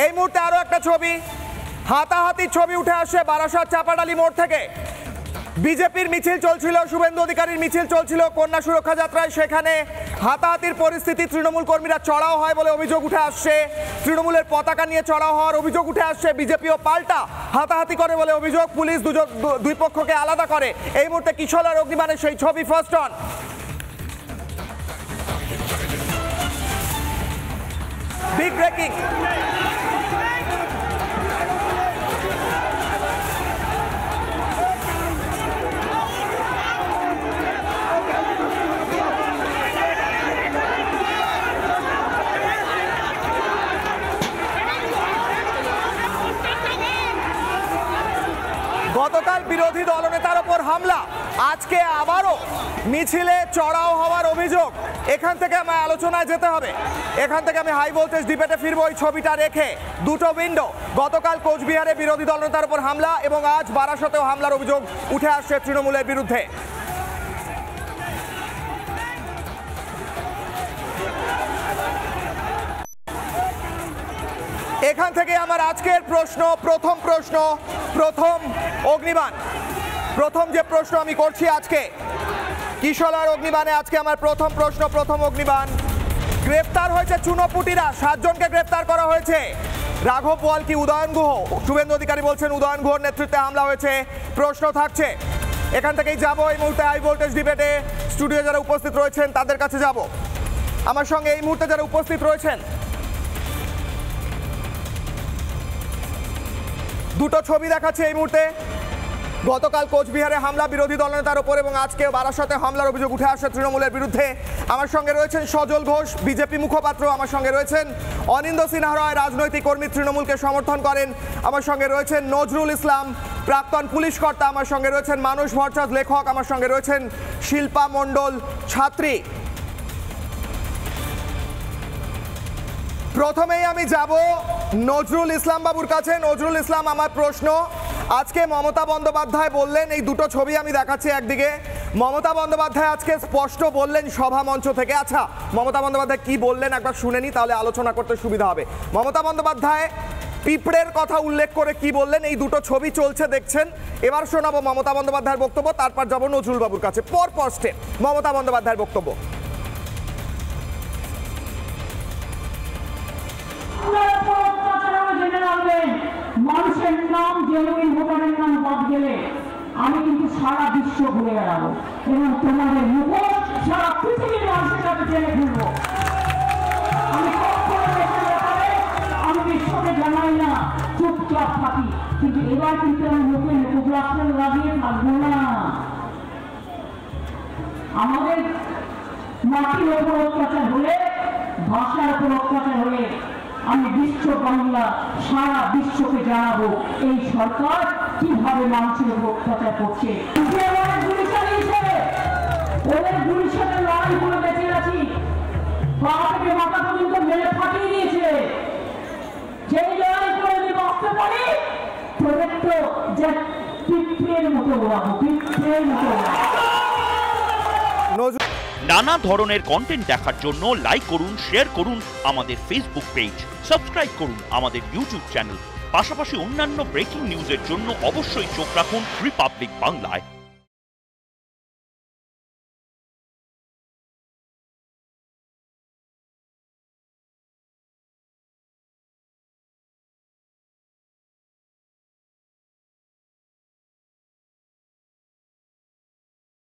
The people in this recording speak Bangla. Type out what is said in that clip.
এই মুহূর্তে আরো একটা ছবি, হাতাহাতির ছবি উঠে আসে বারাসাত চাপাডালি মোড় থেকে। বিজেপির মিছিল চলছিল, শুভেন্দু অধিকারীর মিছিল চলছিল কন্যা সুরক্ষা যাত্রায়, সেখানে হাতাহাতির পরিস্থিতি, তৃণমূল কর্মীরা চড়াও হয় বলে অভিযোগ উঠে আসছে, তৃণমূলের পতাকা নিয়ে চড়াও হওয়ার অভিযোগ উঠে আসছে, বিজেপিও পাল্টা হাতাহাতি করে বলে অভিযোগ, পুলিশ দুই পক্ষকে আলাদা করে। এই মুহূর্তে কিশোর অগ্নিবাণের সেই ছবি ফার্স্ট অন। Big breaking. গতকাল বিরোধী দলনেতার ওপর হামলা, আজকে আবারও মিছিলে চড়াও হওয়ার অভিযোগ। এখান থেকে আমার আলোচনায় যেতে হবে, এখান থেকে আমি হাই ভোল্টেজ ডিবেটে ফিরবো। এই ছবিটা রেখে দুটো উইন্ডো, গতকাল কোচবিহারে বিরোধী দলনেতার ওপর হামলা এবং আজ বারাসতেও হামলার অভিযোগ উঠে আসছে তৃণমূলের বিরুদ্ধে। এখান থেকে আমার আজকের প্রশ্ন, প্রথম অগ্নিবাণ, প্রথম যে প্রশ্ন আমি করছি আজকে কিশোর অগ্নিবাণে, আজকে আমার প্রথম অগ্নিবাণ। গ্রেফতার হয়েছে চুনোপুটিরা, 7 জনকে গ্রেফতার করা হয়েছে। রাঘব ওয়াল কি উদয়ন গুহ? শুভেন্দু অধিকারী বলছেন উদয়ন গুহর নেতৃত্বে হামলা হয়েছে। প্রশ্ন থাকছে, এখান থেকেই যাবো এই মুহূর্তে হাই ভোল্টেজ ডিবেটে। স্টুডিও যারা উপস্থিত রয়েছেন তাদের কাছে যাব। আমার সঙ্গে এই মুহূর্তে যারা উপস্থিত রয়েছেন, দুটো ছবি দেখাচ্ছে এই মুহূর্তে। গতকাল কোচবিহারে হামলা বিরোধী দলনেতার ওপর এবং আজকে বারাসতে হামলার অভিযোগ উঠে আসে তৃণমূলের বিরুদ্ধে। আমার সঙ্গে রয়েছেন সজল ঘোষ, বিজেপি মুখপাত্র। আমার সঙ্গে রয়েছেন অনিন্দ সিনহা রায়, রাজনৈতিক কর্মী, তৃণমূলকে সমর্থন করেন। আমার সঙ্গে রয়েছেন নজরুল ইসলাম, প্রাক্তন পুলিশ কর্তা। আমার সঙ্গে রয়েছেন মানুষ ভট্টাচার্য, লেখক। আমার সঙ্গে রয়েছেন শিল্পা মণ্ডল, ছাত্রী। প্রথমেই আমি যাব নজরুল ইসলাম বাবুর কাছে। নজরুল ইসলাম, আমার প্রশ্ন, আজকে মমতা বন্দ্যোপাধ্যায় বললেন, এই দুটো ছবি আমি দেখাচ্ছি একদিকে, মমতা বন্দ্যোপাধ্যায় আজকে স্পষ্ট বললেন সভা মঞ্চ থেকে। আচ্ছা, মমতা বন্দ্যোপাধ্যায় কি বললেন একবার শুনে নি, তাহলে আলোচনা করতে সুবিধা হবে। মমতা বন্দ্যোপাধ্যায় পিঁপড়ের কথা উল্লেখ করে কি বললেন? এই দুটো ছবি চলছে দেখছেন, এবার শোনাবো মমতা বন্দ্যোপাধ্যায়ের বক্তব্য, তারপর যাবো নজরুল বাবুর কাছে। পর স্টেপ মমতা বন্দ্যোপাধ্যায়ের বক্তব্য। মানুষের নাম জেনুইন ভোটারের নাম বাদ গেলে আমি কিন্তু সারা বিশ্ব ঘুরে বেড়াবো এবং তোমাদের মুখোশ সারা পৃথিবীর মানুষের কাছে টেনে ফেলবো। আমি বিশ্বকে জানাই না, চুপচাপ থাকি, কিন্তু এবার কিন্তু আমি মুখে মুখোশ লাগিয়ে থাকবো না। আমাদের মাটির ওপর অত্যাচার হলে, ভাষার ওপর অত্যাচার হলে আমি বিশ্ব বাংলা সারা বিশ্বকে জানাবো এই সরকার কিভাবে মানুষের উপর অত্যাচার করছে। গুলি চালিয়েছে, ওদের গুলির সাথে লড়াই করে বেঁচে আছি, পা থেকে মাথা পর্যন্ত মেরে ফাটিয়ে দিয়েছে। যেই লড়াই করে আমি বাঁচতে পারি, তোদের তো যে পিঁপড়ের মতো ওড়াবো, পিঁপড়ের মতো। নানা ধরনের কন্টেন্ট দেখার জন্য লাইক করুন, শেয়ার করুন আমাদের ফেসবুক পেজ, সাবস্ক্রাইব করুন আমাদের ইউটিউব চ্যানেল। পাশাপাশি অন্যান্য ব্রেকিং নিউজের জন্য অবশ্যই চোখ রাখুন রিপাবলিক বাংলায়।